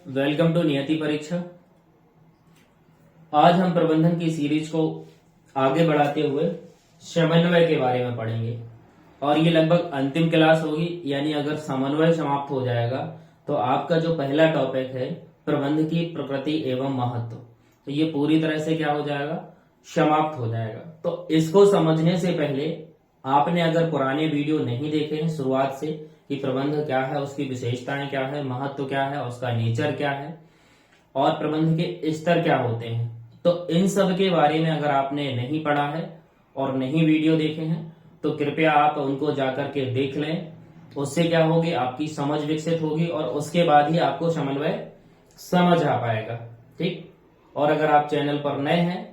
Welcome to नियति परीक्षा। आज हम प्रबंधन की सीरीज को आगे बढ़ाते हुए समन्वय के बारे में पढ़ेंगे और ये लगभग अंतिम क्लास होगी। यानी अगर समन्वय समाप्त हो जाएगा तो आपका जो पहला टॉपिक है प्रबंध की प्रकृति एवं महत्व, तो ये पूरी तरह से क्या हो जाएगा, समाप्त हो जाएगा। तो इसको समझने से पहले आपने अगर पुराने वीडियो नहीं देखे हैं शुरुआत से कि प्रबंध क्या है, उसकी विशेषताएं क्या है, महत्व क्या है, उसका नेचर क्या है और प्रबंध के स्तर क्या होते हैं, तो इन सब के बारे में अगर आपने नहीं पढ़ा है और नहीं वीडियो देखे हैं तो कृपया आप उनको जाकर के देख लें। उससे क्या होगी, आपकी समझ विकसित होगी और उसके बाद ही आपको समन्वय समझ आ पाएगा। ठीक। और अगर आप चैनल पर नए हैं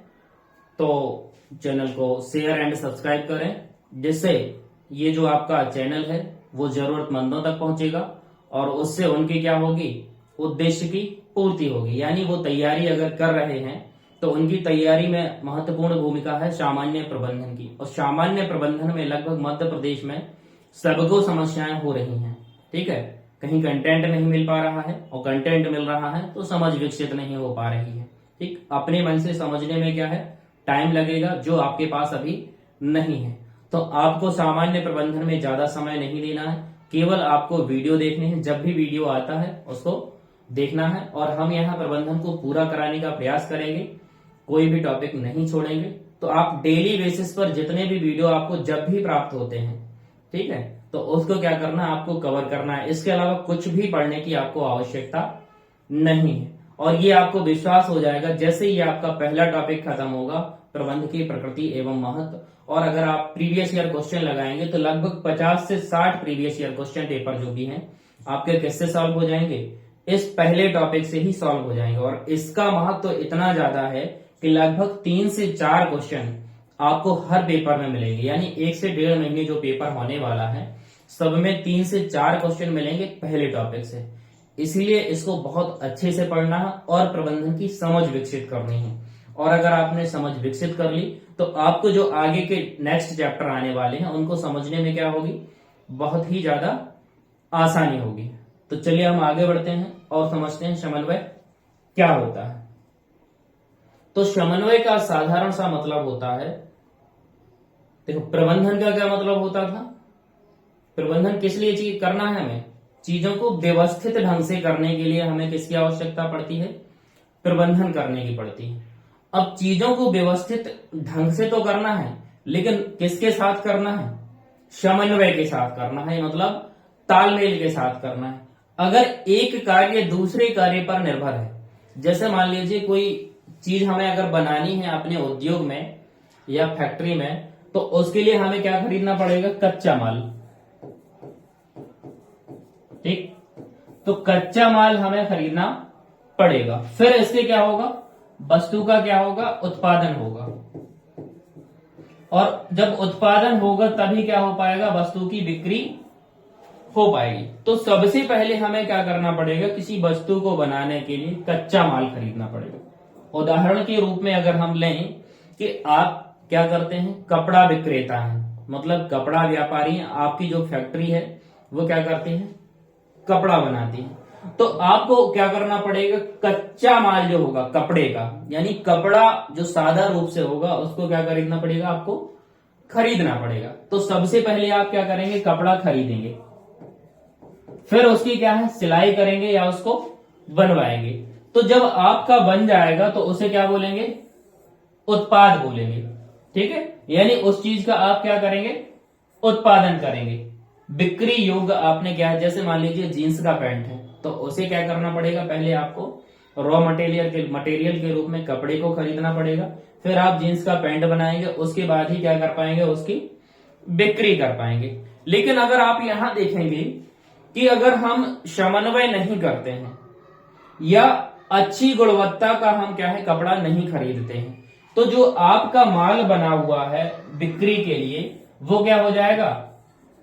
तो चैनल को शेयर एंड सब्सक्राइब करें, जिससे ये जो आपका चैनल है वो जरूरतमंदों तक पहुंचेगा और उससे उनकी क्या होगी, उद्देश्य की पूर्ति होगी। यानी वो तैयारी अगर कर रहे हैं तो उनकी तैयारी में महत्वपूर्ण भूमिका है सामान्य प्रबंधन की। और सामान्य प्रबंधन में लगभग मध्य प्रदेश में सबको समस्याएं हो रही हैं। ठीक है, कहीं कंटेंट नहीं मिल पा रहा है और कंटेंट मिल रहा है तो समझ विकसित नहीं हो पा रही है। ठीक, अपने मन से समझने में क्या है, टाइम लगेगा, जो आपके पास अभी नहीं है। तो आपको सामान्य प्रबंधन में ज्यादा समय नहीं देना है, केवल आपको वीडियो देखने हैं। जब भी वीडियो आता है उसको देखना है और हम यहाँ प्रबंधन को पूरा कराने का प्रयास करेंगे, कोई भी टॉपिक नहीं छोड़ेंगे। तो आप डेली बेसिस पर जितने भी वीडियो आपको जब भी प्राप्त होते हैं, ठीक है, तो उसको क्या करना है, आपको कवर करना है। इसके अलावा कुछ भी पढ़ने की आपको आवश्यकता नहीं है। और ये आपको विश्वास हो जाएगा जैसे ही आपका पहला टॉपिक खत्म होगा, प्रबंध की प्रकृति एवं महत्व, और अगर आप प्रीवियस ईयर क्वेश्चन लगाएंगे तो लगभग 50 से 60 प्रीवियस ईयर क्वेश्चन पेपर जो भी हैं आपके किससे सॉल्व हो जाएंगे, इस पहले टॉपिक से ही सॉल्व हो जाएंगे। और इसका महत्व इतना ज्यादा है कि लगभग 3 से 4 क्वेश्चन आपको हर पेपर में मिलेंगे। यानी 1 से 1.5 महीने जो पेपर होने वाला है सब में 3 से 4 क्वेश्चन मिलेंगे पहले टॉपिक से। इसलिए इसको बहुत अच्छे से पढ़ना है और प्रबंधन की समझ विकसित करनी है। और अगर आपने समझ विकसित कर ली तो आपको जो आगे के नेक्स्ट चैप्टर आने वाले हैं उनको समझने में क्या होगी, बहुत ही ज्यादा आसानी होगी। तो चलिए हम आगे बढ़ते हैं और समझते हैं समन्वय क्या होता है। तो समन्वय का साधारण सा मतलब होता है, देखो प्रबंधन का क्या मतलब होता था, प्रबंधन किस लिए चीज करना है, हमें चीजों को व्यवस्थित ढंग से करने के लिए हमें किसकी आवश्यकता पड़ती है, प्रबंधन करने की पड़ती है। अब चीजों को व्यवस्थित ढंग से तो करना है, लेकिन किसके साथ करना है, समन्वय के साथ करना है, मतलब तालमेल के साथ करना है। अगर एक कार्य दूसरे कार्य पर निर्भर है, जैसे मान लीजिए कोई चीज हमें अगर बनानी है अपने उद्योग में या फैक्ट्री में, तो उसके लिए हमें क्या खरीदना पड़ेगा, कच्चा माल। ठीक, तो कच्चा माल हमें खरीदना पड़ेगा। फिर इससे क्या होगा, वस्तु का क्या होगा, उत्पादन होगा। और जब उत्पादन होगा तभी क्या हो पाएगा, वस्तु की बिक्री हो पाएगी। तो सबसे पहले हमें क्या करना पड़ेगा, किसी वस्तु को बनाने के लिए कच्चा माल खरीदना पड़ेगा। उदाहरण के रूप में अगर हम लें कि आप क्या करते हैं, कपड़ा विक्रेता हैं, मतलब कपड़ा व्यापारी हैं, आपकी जो फैक्ट्री है वो क्या करती है, कपड़ा बनाती है। तो आपको क्या करना पड़ेगा, कच्चा माल जो होगा कपड़े का, यानी कपड़ा जो सादा रूप से होगा उसको क्या खरीदना पड़ेगा, आपको खरीदना पड़ेगा। तो सबसे पहले आप क्या करेंगे, कपड़ा खरीदेंगे, फिर उसकी क्या है, सिलाई करेंगे या उसको बनवाएंगे। तो जब आपका बन जाएगा तो उसे क्या बोलेंगे, उत्पाद बोलेंगे। ठीक है, यानी उस चीज का आप क्या करेंगे, उत्पादन करेंगे, बिक्री योग्य आपने क्या है, जैसे मान लीजिए जीन्स का पैंट है तो उसे क्या करना पड़ेगा, पहले आपको रॉ मटेरियल के रूप में कपड़े को खरीदना पड़ेगा, फिर आप जीन्स का पैंट बनाएंगे, उसके बाद ही क्या कर पाएंगे, उसकी बिक्री कर पाएंगे। लेकिन अगर आप यहां देखेंगे कि अगर हम समन्वय नहीं करते हैं या अच्छी गुणवत्ता का हम क्या है कपड़ा नहीं खरीदते हैं, तो जो आपका माल बना हुआ है बिक्री के लिए वो क्या हो जाएगा,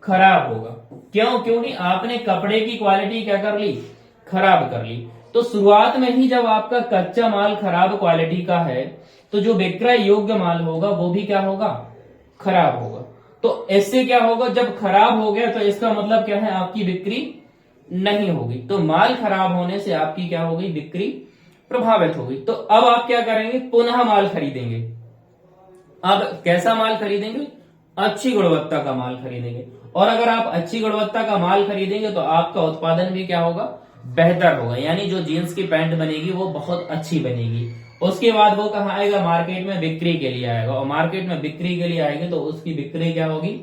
खराब होगा। क्यों, क्योंकि आपने कपड़े की क्वालिटी क्या कर ली, खराब कर ली। तो शुरुआत में ही जब आपका कच्चा माल खराब क्वालिटी का है तो जो विक्रय योग्य माल होगा वो भी क्या होगा, खराब होगा। तो इससे क्या होगा, जब खराब हो गया तो इसका मतलब क्या है, आपकी बिक्री नहीं होगी। तो माल खराब होने से आपकी क्या होगी, बिक्री प्रभावित होगी। तो अब आप क्या करेंगे, पुनः माल खरीदेंगे। अब कैसा माल खरीदेंगे, अच्छी गुणवत्ता का माल खरीदेंगे। और अगर आप अच्छी गुणवत्ता का माल खरीदेंगे तो आपका उत्पादन भी क्या होगा, बेहतर होगा। यानी जो जीन्स की पैंट बनेगी वो बहुत अच्छी बनेगी। उसके बाद वो कहाँ आएगा, मार्केट में बिक्री के लिए आएगा। और मार्केट में बिक्री के लिए आएगी तो उसकी बिक्री क्या होगी,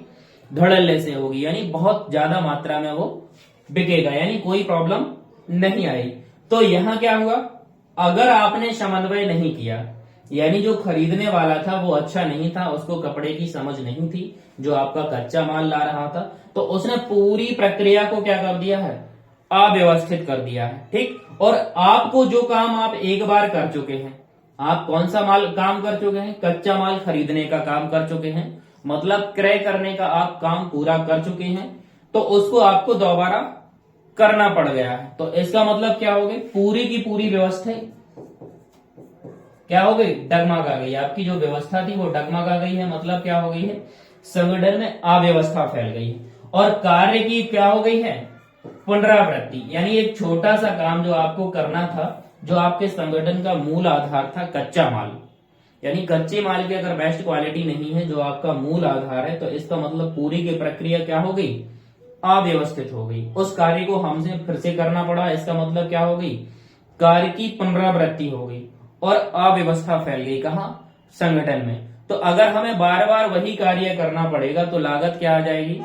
धड़ल्ले से होगी, यानी बहुत ज्यादा मात्रा में वो बिकेगा, यानी कोई प्रॉब्लम नहीं आई। तो यहां क्या हुआ, अगर आपने समन्वय नहीं किया, यानी जो खरीदने वाला था वो अच्छा नहीं था, उसको कपड़े की समझ नहीं थी, जो आपका कच्चा माल ला रहा था, तो उसने पूरी प्रक्रिया को क्या कर दिया है, अव्यवस्थित कर दिया है। ठीक। और आपको जो काम आप एक बार कर चुके हैं, आप कौन सा माल काम कर चुके हैं, कच्चा माल खरीदने का काम कर चुके हैं, मतलब क्रय करने का आप काम पूरा कर चुके हैं, तो उसको आपको दोबारा करना पड़ गया है। तो इसका मतलब क्या हो गई, पूरी की पूरी व्यवस्था क्या हो गई, डगमगा गई। आपकी जो व्यवस्था थी वो डगमगा गई है, मतलब क्या हो गई है, संगठन में अव्यवस्था फैल गई है। और कार्य की क्या हो गई है, पुनरावृत्ति। यानी एक छोटा सा काम जो आपको करना था, जो आपके संगठन का मूल आधार था, कच्चा माल, यानी कच्चे माल की अगर बेस्ट क्वालिटी नहीं है, जो आपका मूल आधार है, तो इसका मतलब पूरी की प्रक्रिया क्या हो गई, अव्यवस्थित हो गई। उस कार्य को हमसे फिर से करना पड़ा, इसका मतलब क्या हो गई, कार्य की पुनरावृत्ति हो गई और अव्यवस्था फैल गई। कहा, संगठन में। तो अगर हमें बार बार वही कार्य करना पड़ेगा तो लागत क्या आ जाएगी,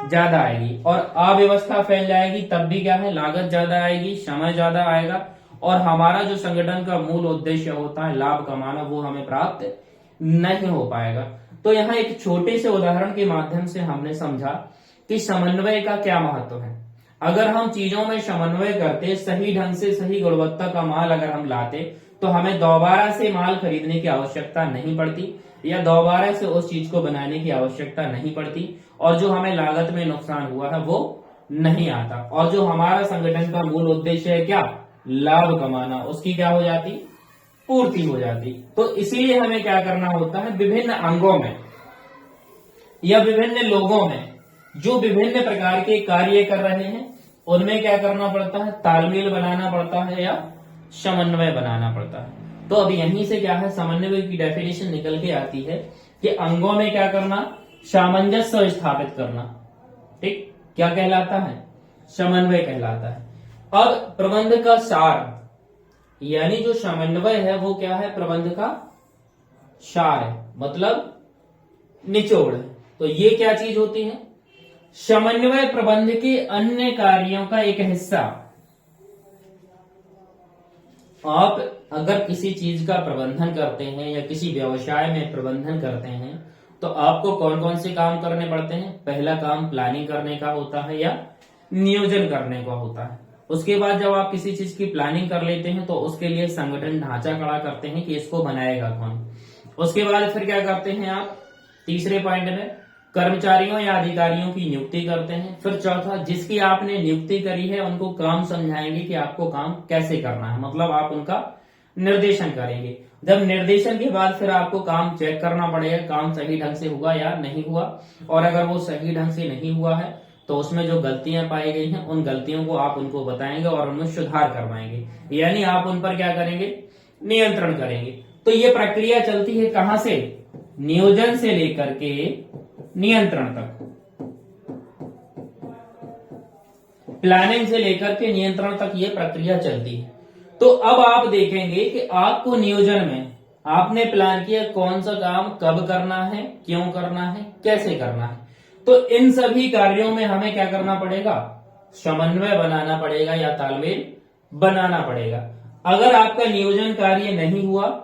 ज्यादा आएगी। और अव्यवस्था फैल जाएगी तब भी क्या है, लागत ज्यादा आएगी, समय ज्यादा आएगा, और हमारा जो संगठन का मूल उद्देश्य होता है लाभ कमाना, वो हमें प्राप्त नहीं हो पाएगा। तो यहाँ एक छोटे से उदाहरण के माध्यम से हमने समझा कि समन्वय का क्या महत्व है। अगर हम चीजों में समन्वय करते, सही ढंग से सही गुणवत्ता का माल अगर हम लाते, तो हमें दोबारा से माल खरीदने की आवश्यकता नहीं पड़ती, या दोबारा से उस चीज को बनाने की आवश्यकता नहीं पड़ती, और जो हमें लागत में नुकसान हुआ है वो नहीं आता। और जो हमारा संगठन का मूल उद्देश्य है क्या, लाभ कमाना, उसकी क्या हो जाती, पूर्ति हो जाती। तो इसीलिए हमें क्या करना होता है, विभिन्न अंगों में या विभिन्न लोगों में जो विभिन्न प्रकार के कार्य कर रहे हैं, उनमें क्या करना पड़ता है, तालमेल बनाना पड़ता है या समन्वय बनाना पड़ता है। तो अब यहीं से क्या है, समन्वय की डेफिनेशन निकल के आती है कि अंगों में क्या करना, सामंजस्य स्थापित करना। ठीक, क्या कहलाता है, समन्वय कहलाता है। अब प्रबंध का सार, यानी जो समन्वय है वो क्या है, प्रबंध का सार है, मतलब निचोड़ है। तो ये क्या चीज होती है, समन्वय प्रबंध के अन्य कार्यों का एक हिस्सा। आप अगर किसी चीज का प्रबंधन करते हैं या किसी व्यवसाय में प्रबंधन करते हैं, तो आपको कौन कौन से काम करने पड़ते हैं। पहला काम प्लानिंग करने का होता है या नियोजन करने का होता है। उसके बाद जब आप किसी चीज की प्लानिंग कर लेते हैं तो उसके लिए संगठन ढांचा खड़ा करते हैं कि इसको बनाएगा कौन। उसके बाद फिर क्या करते हैं आप, तीसरे पॉइंट में कर्मचारियों या अधिकारियों की नियुक्ति करते हैं। फिर चौथा, जिसकी आपने नियुक्ति करी है उनको काम समझाएंगे कि आपको काम कैसे करना है, मतलब आप उनका निर्देशन करेंगे। जब निर्देशन के बाद फिर आपको काम चेक करना पड़ेगा, काम सही ढंग से हुआ या नहीं हुआ, और अगर वो सही ढंग से नहीं हुआ है तो उसमें जो गलतियां पाई गई हैं उन गलतियों को आप उनको बताएंगे और उनमें सुधार करवाएंगे, यानी आप उन पर क्या करेंगे, नियंत्रण करेंगे। तो ये प्रक्रिया चलती है कहां से, नियोजन से लेकर के नियंत्रण तक, प्लानिंग से लेकर के नियंत्रण तक ये प्रक्रिया चलती है। तो अब आप देखेंगे कि आपको नियोजन में आपने प्लान किया कौन सा काम कब करना है, क्यों करना है, कैसे करना है। तो इन सभी कार्यों में हमें क्या करना पड़ेगा, समन्वय बनाना पड़ेगा या तालमेल बनाना पड़ेगा। अगर आपका नियोजन कार्य नहीं हुआ,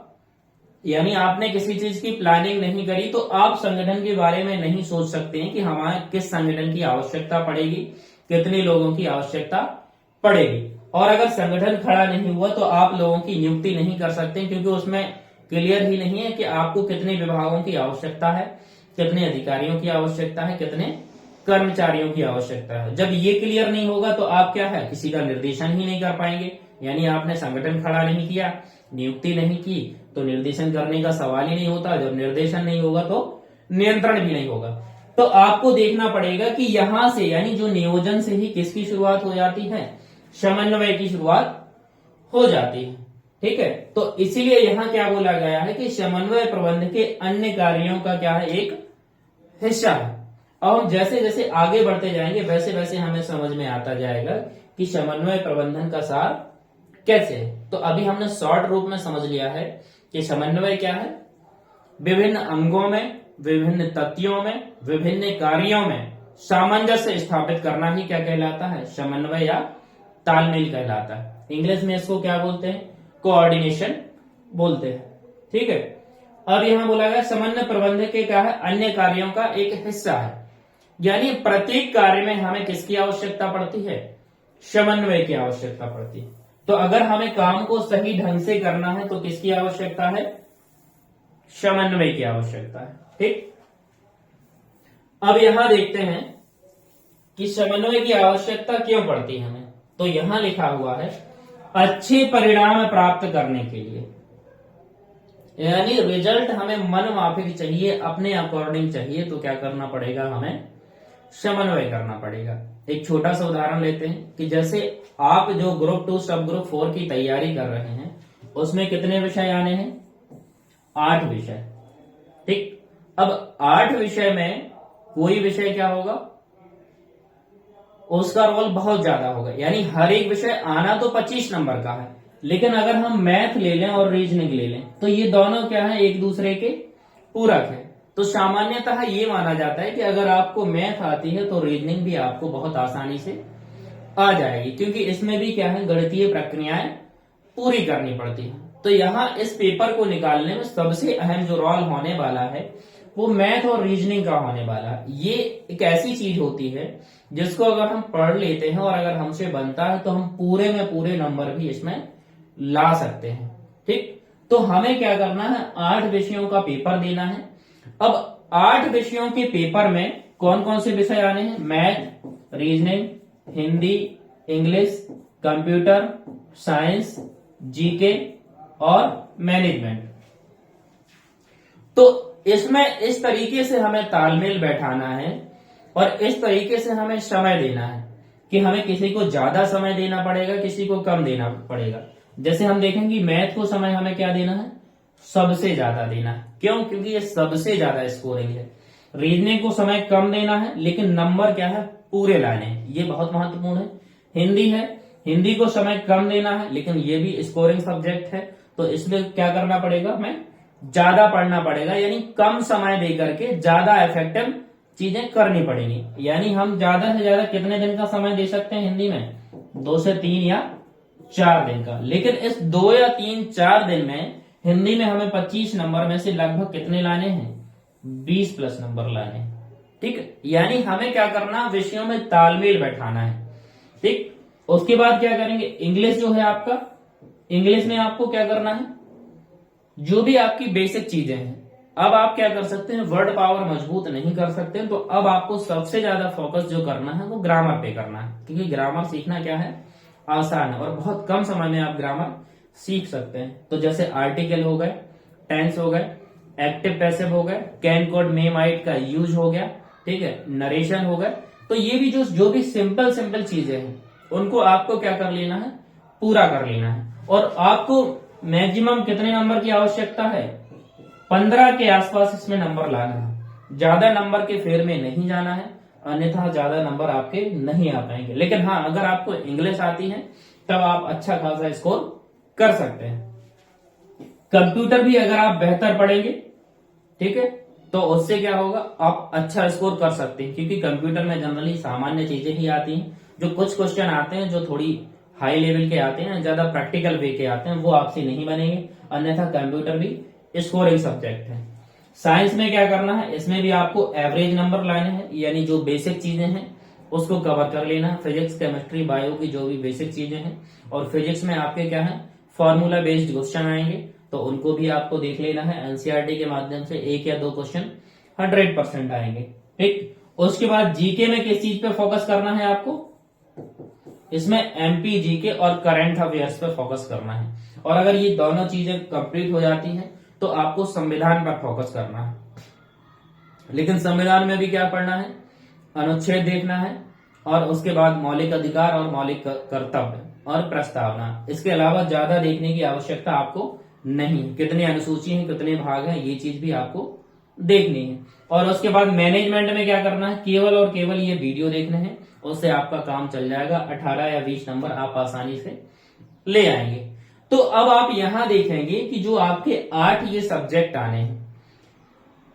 यानी आपने किसी चीज की प्लानिंग नहीं करी, तो आप संगठन के बारे में नहीं सोच सकते हैं कि हमारे किस संगठन की आवश्यकता पड़ेगी, कितने लोगों की आवश्यकता पड़ेगी। और अगर संगठन खड़ा नहीं हुआ तो आप लोगों की नियुक्ति नहीं कर सकते, क्योंकि उसमें क्लियर ही नहीं है कि आपको कितने विभागों की आवश्यकता है, कितने अधिकारियों की आवश्यकता है, कितने कर्मचारियों की आवश्यकता है। जब ये क्लियर नहीं होगा तो आप क्या है, किसी का निर्देशन ही नहीं कर पाएंगे। यानी आपने संगठन खड़ा नहीं किया, नियुक्ति नहीं की, तो निर्देशन करने का सवाल ही नहीं होता। जब निर्देशन नहीं होगा तो नियंत्रण भी नहीं होगा। तो आपको देखना पड़ेगा कि यहां से यानी जो नियोजन से ही किसकी शुरुआत हो जाती है, समन्वय की शुरुआत हो जाती है। ठीक है, तो इसीलिए यहां क्या बोला गया है कि समन्वय प्रबंध के अन्य कार्यों का क्या है, एक हिस्सा है। और हम जैसे जैसे आगे बढ़ते जाएंगे वैसे वैसे हमें समझ में आता जाएगा कि समन्वय प्रबंधन का सार कैसे है। तो अभी हमने शॉर्ट रूप में समझ लिया है कि समन्वय क्या है, विभिन्न अंगों में, विभिन्न तथ्यों में, विभिन्न कार्यों में सामंजस्य स्थापित करना ही क्या कहलाता है, समन्वय या तालमेल कहलाता है। इंग्लिश में इसको क्या बोलते हैं, कोऑर्डिनेशन बोलते हैं। ठीक है, अब यहां बोला गया समन्वय प्रबंधन के क्या है, अन्य कार्यों का एक हिस्सा है। यानी प्रत्येक कार्य में हमें किसकी आवश्यकता पड़ती है, समन्वय की आवश्यकता पड़ती है। तो अगर हमें काम को सही ढंग से करना है तो किसकी आवश्यकता है, समन्वय की आवश्यकता है। ठीक, अब यहां देखते हैं कि समन्वय की आवश्यकता क्यों पड़ती है हमें। तो यहां लिखा हुआ है अच्छे परिणाम प्राप्त करने के लिए, यानी रिजल्ट हमें मन माफिक चाहिए, अपने अकॉर्डिंग चाहिए, तो क्या करना पड़ेगा, हमें समन्वय करना पड़ेगा। एक छोटा सा उदाहरण लेते हैं कि जैसे आप जो ग्रुप 2 सब ग्रुप 4 की तैयारी कर रहे हैं उसमें कितने विषय आने हैं, 8 विषय। ठीक, अब 8 विषय में कोई विषय क्या होगा, उसका रोल बहुत ज्यादा होगा, यानी हर एक विषय आना तो 25 नंबर का है। लेकिन अगर हम मैथ ले लें और रीजनिंग ले लें तो ये दोनों क्या है, एक दूसरे के पूरक है। तो सामान्यतः ये माना जाता है कि अगर आपको मैथ आती है तो रीजनिंग भी आपको बहुत आसानी से आ जाएगी, क्योंकि इसमें भी क्या है, गणितीय प्रक्रियाएं पूरी करनी पड़ती है। तो यहाँ इस पेपर को निकालने में सबसे अहम जो रोल होने वाला है वो मैथ और रीजनिंग का होने वाला है। ये एक ऐसी चीज होती है जिसको अगर हम पढ़ लेते हैं और अगर हमसे बनता है तो हम पूरे में पूरे नंबर भी इसमें ला सकते हैं। ठीक, तो हमें क्या करना है, 8 विषयों का पेपर देना है। अब 8 विषयों के पेपर में कौन कौन से विषय आने हैं, math, reasoning, Hindi, English, computer science, GK और मैनेजमेंट। तो इसमें इस तरीके से हमें तालमेल बैठाना है और इस तरीके से हमें समय देना है कि हमें किसी को ज्यादा समय देना पड़ेगा, किसी को कम देना पड़ेगा। जैसे हम देखेंगे मैथ को समय हमें क्या देना है, सबसे ज्यादा देना है। क्यों, क्योंकि ये सबसे ज्यादा स्कोरिंग है। रीजनिंग को समय कम देना है लेकिन नंबर क्या है, पूरे लाने हैं, ये बहुत महत्वपूर्ण है। हिंदी है, हिंदी को समय कम देना है लेकिन ये भी स्कोरिंग सब्जेक्ट है, तो इसलिए क्या करना पड़ेगा, हमें ज्यादा पढ़ना पड़ेगा, यानी कम समय दे करके ज्यादा इफेक्टिव चीजें करनी पड़ेंगी। यानी हम ज्यादा से ज्यादा कितने दिन का समय दे सकते हैं हिंदी में, 2 से 3 या 4 दिन का। लेकिन इस 2 या 3 4 दिन में हिंदी में हमें 25 नंबर में से लगभग कितने लाने हैं, 20 प्लस नंबर लाने हैं। ठीक, यानी हमें क्या करना, विषयों में तालमेल बैठाना है। ठीक, उसके बाद क्या करेंगे, इंग्लिश जो है आपका, इंग्लिश में आपको क्या करना है, जो भी आपकी बेसिक चीजें हैं। अब आप क्या कर सकते हैं, वर्ड पावर मजबूत नहीं कर सकते, तो अब आपको सबसे ज्यादा फोकस जो करना है वो ग्रामर पे करना है, क्योंकि ग्रामर सीखना क्या है, आसान है और बहुत कम समय में आप ग्रामर सीख सकते हैं। तो जैसे आर्टिकल हो गए, टेंस हो गए, एक्टिव पैसिव हो गए, कैन कोड मे माइट का यूज हो गया, ठीक है, नरेशन हो गए। तो ये भी जो भी सिंपल सिंपल चीजें हैं उनको आपको क्या कर लेना है, पूरा कर लेना है। और आपको मैक्सिमम कितने नंबर की आवश्यकता है, 15 के आसपास इसमें नंबर लाना है। ज्यादा नंबर के फेर में नहीं जाना है, अन्यथा ज्यादा नंबर आपके नहीं आ पाएंगे। लेकिन हाँ, अगर आपको इंग्लिश आती है तब आप अच्छा खासा स्कोर कर सकते हैं। कंप्यूटर भी अगर आप बेहतर पढ़ेंगे, ठीक है, तो उससे क्या होगा, आप अच्छा स्कोर कर सकते हैं, क्योंकि कंप्यूटर में जनरली सामान्य चीजें ही आती हैं। जो कुछ क्वेश्चन आते हैं जो थोड़ी हाई लेवल के आते हैं, ज्यादा प्रैक्टिकल वे के आते हैं, वो आपसे नहीं बनेंगे। अन्यथा कंप्यूटर भी स्कोरिंग सब्जेक्ट है। साइंस में क्या करना है, इसमें भी आपको एवरेज नंबर लाने हैं, यानी जो बेसिक चीजें हैं उसको कवर कर लेना है। फिजिक्स, केमिस्ट्री, बायो की जो भी बेसिक चीजें हैं, और फिजिक्स में आपके क्या है, फॉर्मूला बेस्ड क्वेश्चन आएंगे, तो उनको भी आपको देख लेना है। एनसीईआरटी के माध्यम से 1 या 2 क्वेश्चन 100% आएंगे। ठीक, उसके बाद जीके में किस चीज पे फोकस करना है आपको, इसमें एमपी जीके और करंट अफेयर्स पे फोकस करना है। और अगर ये दोनों चीजें कंप्लीट हो जाती हैं तो आपको संविधान पर फोकस करना है। लेकिन संविधान में भी क्या पढ़ना है, अनुच्छेद देखना है, और उसके बाद मौलिक अधिकार और मौलिक कर्तव्य और प्रस्तावना। इसके अलावा ज्यादा देखने की आवश्यकता आपको नहीं, कितने अनुसूची हैं, कितने भाग हैं, ये चीज भी आपको देखनी है। और उसके बाद मैनेजमेंट में क्या करना है, केवल और केवल ये वीडियो देखने हैं, उससे आपका काम चल जाएगा। 18 या 20 नंबर आप आसानी से ले आएंगे। तो अब आप यहां देखेंगे कि जो आपके 8 ये सब्जेक्ट आने हैं,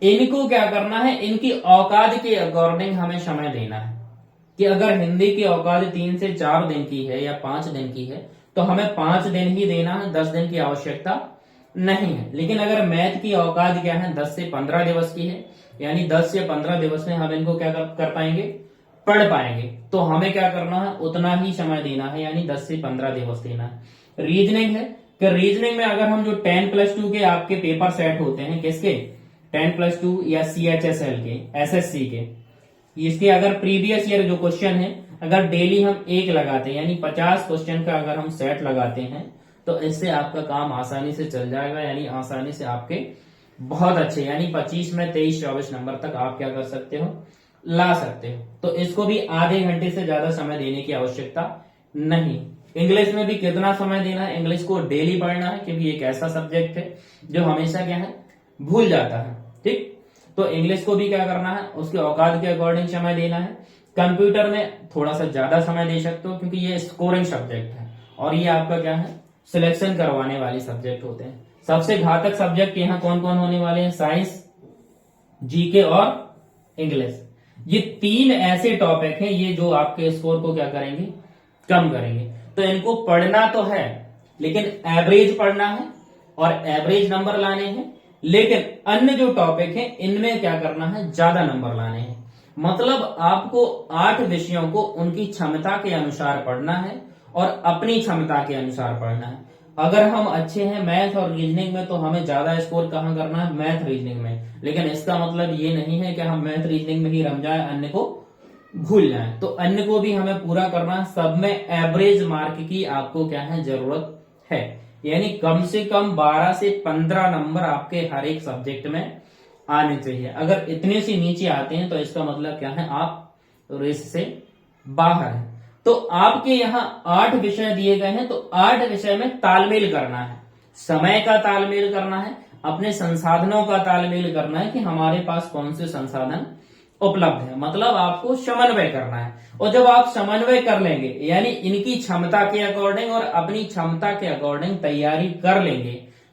इनको क्या करना है, इनकी औकात के अकॉर्डिंग हमें समय देना है। कि अगर हिंदी की औकात 3 से 4 दिन की है या 5 दिन की है, तो हमें 5 दिन ही देना है, 10 दिन की आवश्यकता नहीं है। लेकिन अगर मैथ की औकात क्या है, 10 से 15 दिवस की है, यानी 10 से 15 दिवस में हम इनको क्या कर पाएंगे, पढ़ पाएंगे, तो हमें क्या करना है, उतना ही समय देना है, यानी 10 से 15 दिवस देना है। रीजनिंग है कि रीजनिंग में अगर हम जो 10+2 के आपके पेपर सेट होते हैं, किसके, 10+2 या CHSL के, SSC के, इसके अगर प्रीवियस ईयर जो क्वेश्चन है, अगर डेली हम एक लगाते हैं, यानी 50 क्वेश्चन का अगर हम सेट लगाते हैं, तो इससे आपका काम आसानी से चल जाएगा। यानी आसानी से आपके बहुत अच्छे, यानी 25 में 23-24 नंबर तक आप क्या कर सकते हो, ला सकते हो। तो इसको भी आधे घंटे से ज्यादा समय देने की आवश्यकता नहीं। इंग्लिश में भी कितना समय देना है, इंग्लिश को डेली पढ़ना है, क्योंकि एक ऐसा सब्जेक्ट है जो हमेशा क्या है, भूल जाता है। ठीक, तो इंग्लिश को भी क्या करना है, उसके औकात के अकॉर्डिंग समय देना है। कंप्यूटर में थोड़ा सा ज्यादा समय दे सकते हो, क्योंकि ये स्कोरिंग सब्जेक्ट है और ये आपका क्या है, सिलेक्शन करवाने वाले सब्जेक्ट होते हैं। सबसे घातक सब्जेक्ट यहाँ कौन कौन होने वाले हैं, साइंस, जीके और इंग्लिश। ये 3 ऐसे टॉपिक हैं, ये जो आपके स्कोर को क्या करेंगे, कम करेंगे। तो इनको पढ़ना तो है, लेकिन एवरेज पढ़ना है और एवरेज नंबर लाने हैं। लेकिन अन्य जो टॉपिक हैं, इनमें क्या करना है, ज्यादा नंबर लाने हैं। मतलब आपको 8 विषयों को उनकी क्षमता के अनुसार पढ़ना है और अपनी क्षमता के अनुसार पढ़ना है। अगर हम अच्छे हैं मैथ और रीजनिंग में, तो हमें ज्यादा स्कोर कहाँ करना है, मैथ रीजनिंग में। लेकिन इसका मतलब ये नहीं है कि हम मैथ रीजनिंग में ही रम जाए, अन्य को भूल जाए। तो अन्य को भी हमें पूरा करना है। सब में एवरेज मार्क की आपको क्या है, जरूरत है। यानी कम से कम 12 से 15 नंबर आपके हर एक सब्जेक्ट में आने चाहिए। अगर इतने से नीचे आते हैं, तो इसका मतलब क्या है, आप रेस से बाहर हैं। तो आपके यहाँ 8 विषय दिए गए हैं, तो 8 विषय में तालमेल करना है, समय का तालमेल करना है, अपने संसाधनों का तालमेल करना है कि हमारे पास कौन से संसाधन उपलब्ध है। मतलब आपको समन्वय करना है। और जब आप समन्वय कर लेंगे, यानी इनकी क्षमता के अकॉर्डिंग और अपनी क्षमता के अकॉर्डिंग तैयारी कर लेंगे,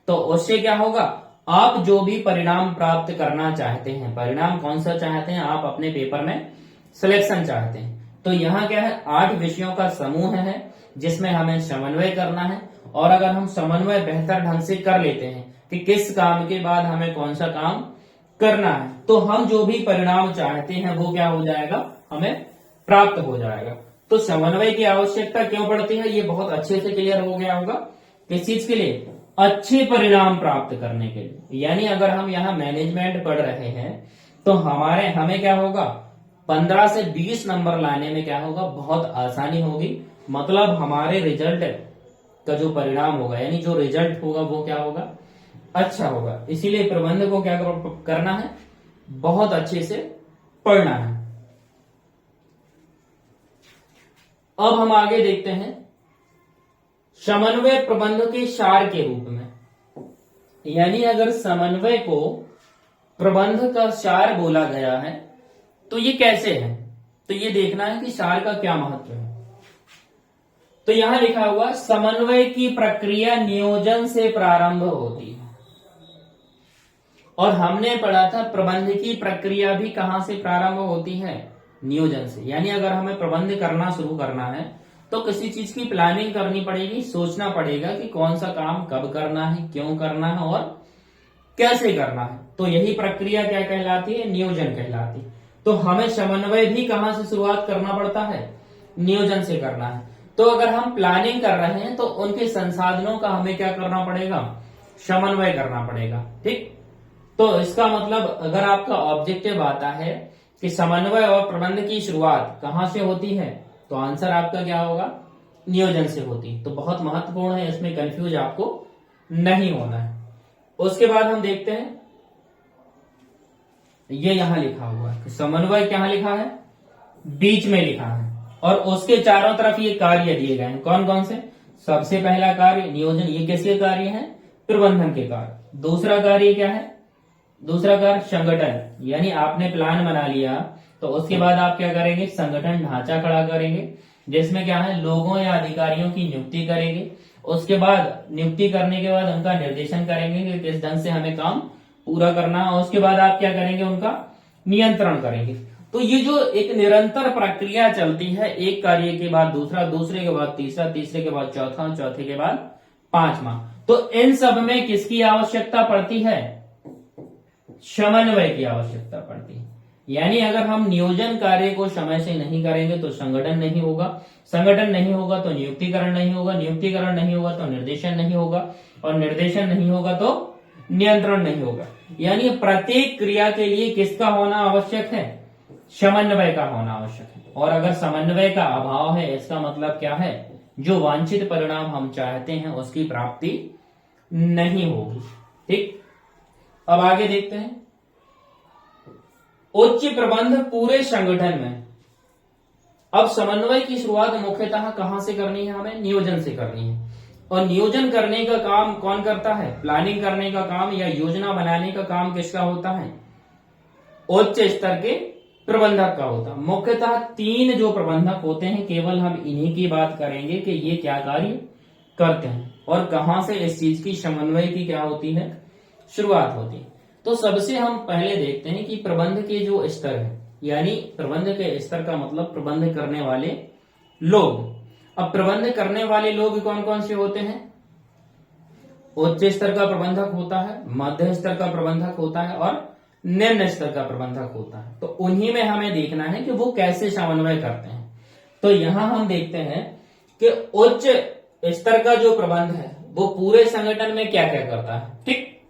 तो उससे क्या होगा, आप जो भी परिणाम प्राप्त करना चाहते हैं, परिणाम कौन सा चाहते हैं, आप अपने पेपर में सिलेक्शन चाहते हैं, तो यहाँ क्या है, 8 विषयों का समूह है जिसमें हमें समन्वय करना है। और अगर हम समन्वय बेहतर ढंग से कर लेते हैं कि किस काम के बाद हमें कौन सा काम करना है, तो हम जो भी परिणाम चाहते हैं वो क्या हो जाएगा, हमें प्राप्त हो जाएगा। तो समन्वय की आवश्यकता क्यों पड़ती है, ये बहुत अच्छे से क्लियर हो गया होगा। किस चीज के लिए, अच्छे परिणाम प्राप्त करने के लिए। यानी अगर हम यहाँ मैनेजमेंट पढ़ रहे हैं, तो हमें क्या होगा, 15 से 20 नंबर लाने में क्या होगा, बहुत आसानी होगी। मतलब हमारे रिजल्ट का जो परिणाम होगा, यानी जो रिजल्ट होगा वो क्या होगा, अच्छा होगा। इसीलिए प्रबंध को क्या करना है, बहुत अच्छे से पढ़ना है। अब हम आगे देखते हैं समन्वय प्रबंध के सार के रूप में। यानी अगर समन्वय को प्रबंध का सार बोला गया है, तो ये कैसे है, तो ये देखना है कि सार का क्या महत्व है। तो यहां लिखा हुआ, समन्वय की प्रक्रिया नियोजन से प्रारंभ होती है। और हमने पढ़ा था प्रबंध की प्रक्रिया भी कहां से प्रारंभ होती है, नियोजन से। यानी अगर हमें प्रबंध करना शुरू करना है, तो किसी चीज की प्लानिंग करनी पड़ेगी, सोचना पड़ेगा कि कौन सा काम कब करना है, क्यों करना है और कैसे करना है। तो यही प्रक्रिया क्या कहलाती है, नियोजन कहलाती है। तो हमें समन्वय भी कहां से शुरुआत करना पड़ता है, नियोजन से करना है। तो अगर हम प्लानिंग कर रहे हैं, तो उनके संसाधनों का हमें क्या करना पड़ेगा, समन्वय करना पड़ेगा। ठीक, तो इसका मतलब अगर आपका ऑब्जेक्टिव आता है कि समन्वय और प्रबंध की शुरुआत कहां से होती है, तो आंसर आपका क्या होगा, नियोजन से होती। तो बहुत महत्वपूर्ण है, इसमें कंफ्यूज आपको नहीं होना है। उसके बाद हम देखते हैं ये यहां लिखा हुआ है, समन्वय क्या लिखा है, बीच में लिखा है, और उसके चारों तरफ ये कार्य दिए गए हैं। कौन कौन से? सबसे पहला कार्य नियोजन, ये किसके कार्य है? प्रबंधन के कार्य। दूसरा कार्य क्या है? दूसरा कार्य संगठन, यानी आपने प्लान बना लिया तो उसके बाद आप क्या करेंगे? संगठन ढांचा खड़ा करेंगे, जिसमें क्या है, लोगों या अधिकारियों की नियुक्ति करेंगे। उसके बाद नियुक्ति करने के बाद उनका निर्देशन करेंगे कि किस ढंग से हमें काम पूरा करना है। उसके बाद आप क्या करेंगे? उनका नियंत्रण करेंगे। तो ये जो एक निरंतर प्रक्रिया चलती है, एक कार्य के बाद दूसरा, दूसरे के बाद तीसरा, तीसरे के बाद चौथा, चौथे के बाद पांचवा, तो इन सब में किसकी आवश्यकता पड़ती है? समन्वय की आवश्यकता पड़ती है। यानी अगर हम नियोजन कार्य को समय से नहीं करेंगे तो संगठन नहीं होगा, संगठन नहीं होगा तो नियुक्तिकरण नहीं होगा, नियुक्तिकरण नहीं होगा तो निर्देशन नहीं होगा, और निर्देशन नहीं होगा तो नियंत्रण नहीं होगा। यानी प्रत्येक क्रिया के लिए किसका होना आवश्यक है? समन्वय का होना आवश्यक है। और अगर समन्वय का अभाव है, इसका मतलब क्या है? जो वांछित परिणाम हम चाहते हैं उसकी प्राप्ति नहीं होगी। ठीक, अब आगे देखते हैं। उच्च प्रबंध पूरे संगठन में। अब समन्वय की शुरुआत मुख्यतः कहां से करनी है? हमें नियोजन से करनी है। और नियोजन करने का काम कौन करता है? प्लानिंग करने का काम या योजना बनाने का काम किसका होता है? उच्च स्तर के प्रबंधक का होता है। मुख्यतः 3 जो प्रबंधक होते हैं, केवल हम इन्हीं की बात करेंगे कि ये क्या कार्य करते हैं और कहां से इस चीज की समन्वय की क्या होती है, शुरुआत होती है। तो सबसे हम पहले देखते हैं कि प्रबंध के जो स्तर है, यानी प्रबंध के स्तर का मतलब प्रबंध करने वाले लोग। अब प्रबंध करने वाले लोग कौन कौन से होते हैं? उच्च स्तर का प्रबंधक होता है, मध्य स्तर का प्रबंधक होता है और निम्न स्तर का प्रबंधक होता है। तो उन्हीं में हमें देखना है कि वो कैसे समन्वय करते हैं। तो यहां हम देखते हैं कि उच्च स्तर का जो प्रबंध है वो पूरे संगठन में क्या क्या करता है। ठीक,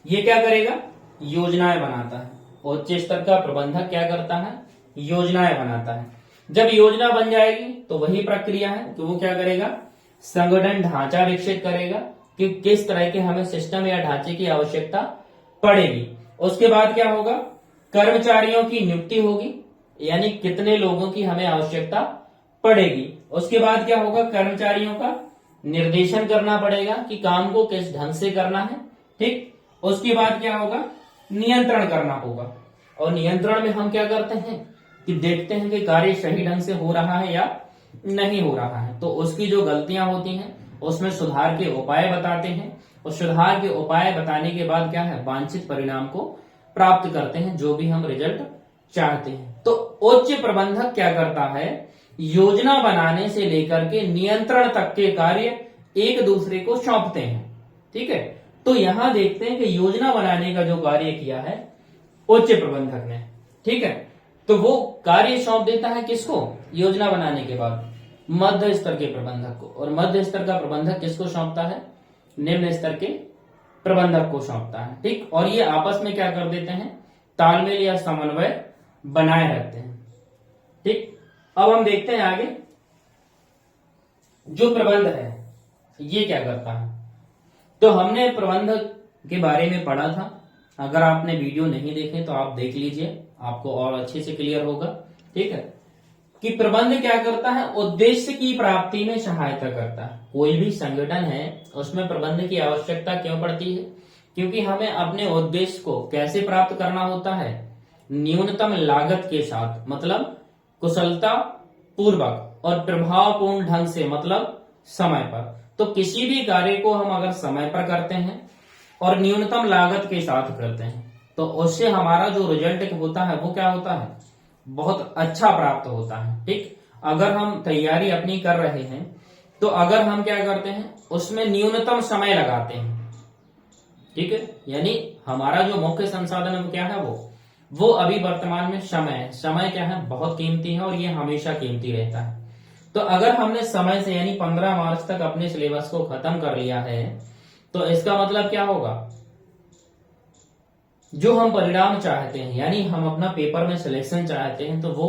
ये क्या करेगा? योजनाएं बनाता है। उच्च स्तर का प्रबंधक क्या करता है? योजनाएं बनाता है। जब योजना बन जाएगी तो वही प्रक्रिया है कि वो क्या करेगा? संगठन ढांचा विकसित करेगा कि किस तरह के हमें सिस्टम या ढांचे की आवश्यकता पड़ेगी। उसके बाद क्या होगा? कर्मचारियों की नियुक्ति होगी, यानी कितने लोगों की हमें आवश्यकता पड़ेगी। उसके बाद क्या होगा? कर्मचारियों का निर्देशन करना पड़ेगा कि काम को किस ढंग से करना है। ठीक, उसके बाद क्या होगा? नियंत्रण करना होगा। और नियंत्रण में हम क्या करते हैं कि देखते हैं कि कार्य सही ढंग से हो रहा है या नहीं हो रहा है। तो उसकी जो गलतियां होती हैं उसमें सुधार के उपाय बताते हैं, और सुधार के उपाय बताने के बाद क्या है? वांछित परिणाम को प्राप्त करते हैं, जो भी हम रिजल्ट चाहते हैं। तो उच्च प्रबंधक क्या करता है? योजना बनाने से लेकर के नियंत्रण तक के कार्य एक दूसरे को सौंपते हैं। ठीक है, तो यहां देखते हैं कि योजना बनाने का जो कार्य किया है उच्च प्रबंधक ने, ठीक है, तो वो कार्य सौंप देता है किसको? योजना बनाने के बाद मध्य स्तर के प्रबंधक को। और मध्य स्तर का प्रबंधक किसको सौंपता है? निम्न स्तर के प्रबंधक को सौंपता है। ठीक, और ये आपस में क्या कर देते हैं? तालमेल या समन्वय बनाए रखते हैं। ठीक, अब हम देखते हैं आगे। जो प्रबंध है ये क्या करता है? तो हमने प्रबंध के बारे में पढ़ा था। अगर आपने वीडियो नहीं देखे तो आप देख लीजिए, आपको और अच्छे से क्लियर होगा। ठीक है, कि प्रबंध क्या करता है? उद्देश्य की प्राप्ति में सहायता करता है। कोई भी संगठन है उसमें प्रबंध की आवश्यकता क्यों पड़ती है? क्योंकि हमें अपने उद्देश्य को कैसे प्राप्त करना होता है? न्यूनतम लागत के साथ, मतलब कुशलता पूर्वक, और प्रभावपूर्ण ढंग से, मतलब समय पर। तो किसी भी कार्य को हम अगर समय पर करते हैं और न्यूनतम लागत के साथ करते हैं तो उससे हमारा जो रिजल्ट होता है वो क्या होता है? बहुत अच्छा प्राप्त होता है। ठीक, अगर हम तैयारी अपनी कर रहे हैं तो अगर हम क्या करते हैं? उसमें न्यूनतम समय लगाते हैं। ठीक है, यानी हमारा जो मुख्य संसाधन क्या है वो अभी वर्तमान में समय है। समय क्या है? बहुत कीमती है और ये हमेशा कीमती रहता है। तो अगर हमने समय से यानी 15 मार्च तक अपने सिलेबस को खत्म कर लिया है तो इसका मतलब क्या होगा? जो हम परिणाम चाहते हैं, यानी हम अपना पेपर में सिलेक्शन चाहते हैं, तो वो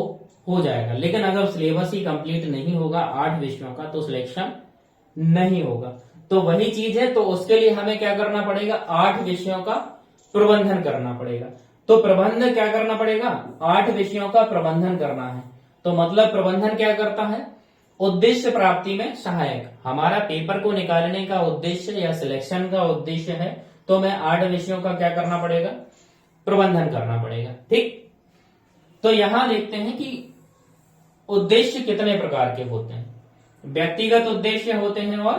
हो जाएगा। लेकिन अगर सिलेबस ही कंप्लीट नहीं होगा 8 विषयों का तो सिलेक्शन नहीं होगा। तो वही चीज है, तो उसके लिए हमें क्या करना पड़ेगा? 8 विषयों का प्रबंधन करना पड़ेगा। तो प्रबंधन क्या करना पड़ेगा, 8 विषयों का प्रबंधन करना है। तो मतलब प्रबंधन क्या करता है, उद्देश्य प्राप्ति में सहायक। हमारा पेपर को निकालने का उद्देश्य या सिलेक्शन का उद्देश्य है, तो मैं 8 विषयों का क्या करना पड़ेगा, प्रबंधन करना पड़ेगा। ठीक, तो यहां देखते हैं कि उद्देश्य कितने प्रकार के होते हैं। व्यक्तिगत उद्देश्य होते हैं और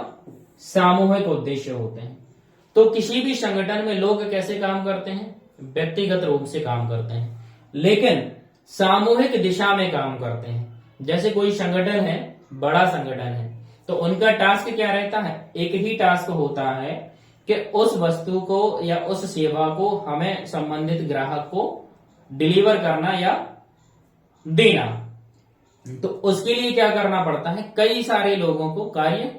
सामूहिक उद्देश्य होते हैं। तो किसी भी संगठन में लोग कैसे काम करते हैं, व्यक्तिगत रूप से काम करते हैं, लेकिन सामूहिक दिशा में काम करते हैं। जैसे कोई संगठन है, बड़ा संगठन है, तो उनका टास्क क्या रहता है, एक ही टास्क होता है कि उस वस्तु को या उस सेवा को हमें संबंधित ग्राहक को डिलीवर करना या देना। तो उसके लिए क्या करना पड़ता है, कई सारे लोगों को कार्य